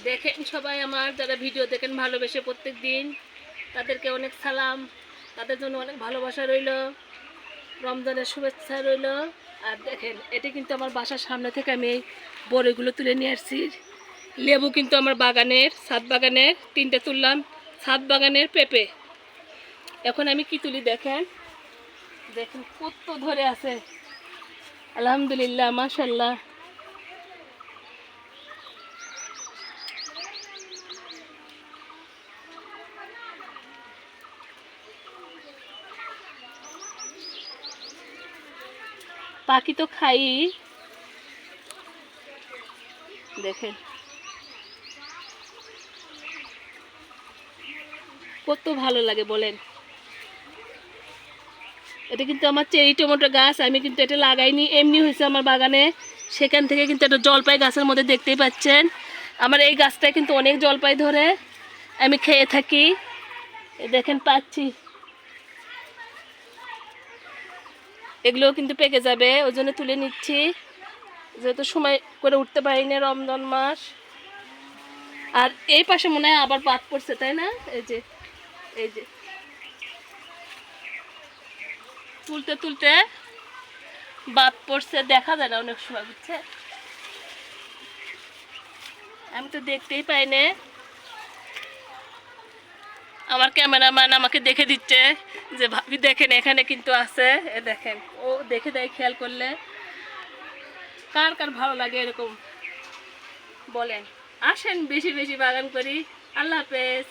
দেখেন সবাই আমার যারা ভিডিও দেখেন ভালোবেসে প্রত্যেক দিন, তাদেরকে অনেক সালাম, তাদের জন্য অনেক ভালোবাসা রইল, রমজানের শুভেচ্ছা রইল। আর দেখেন এটা কিন্তু আমার বাসার সামনে থেকে আমি এই বড়িগুলো তুলে নিয়ে আসছি। লেবু কিন্তু আমার বাগানের, ছাদ বাগানের 3টে তুললাম, ছাদ বাগানের পেঁপে। এখন আমি কি তুলি দেখেন, দেখেন কত ধরে আছে, আলহামদুলিল্লাহ মাশাল্লাহ। পাখি তো খাই, দেখেন কত ভালো লাগে বলেন। এটা কিন্তু আমার চেরি টমেটো গাছ, আমি কিন্তু এটা লাগাইনি, এমনি হয়েছে আমার বাগানে। সেখান থেকে কিন্তু একটা জলপাই গাছের মধ্যে দেখতেই পাচ্ছেন। আমার এই গাছটায় কিন্তু অনেক জলপাই ধরে, আমি খেয়ে থাকি। দেখেন পাচ্ছি, এগুলোও কিন্তু পেকে যাবে, ওই জন্য তুলে নিচ্ছি, যেহেতু সময় করে উঠতে পারি না রমজান মাস। আর এই পাশে মনে হয় আবার বাদ পড়ছে, তাই না? এই যে এই যে তুলতে তুলতে বাদ পড়ছে, দেখা যায় না অনেক সময়, বুঝছে? আমি তো দেখতেই পাই না। আমার ক্যামেরাম্যান আমাকে দেখে দিচ্ছে যে ভাবি দেখেন এখানে কিন্তু আছে, এ দেখেন, ও দেখে দেয় খেয়াল করলে। কার কার ভালো লাগে এরকম বলেন, আসেন বেশি বেশি বাগান করি। আল্লাহ হাফেজ।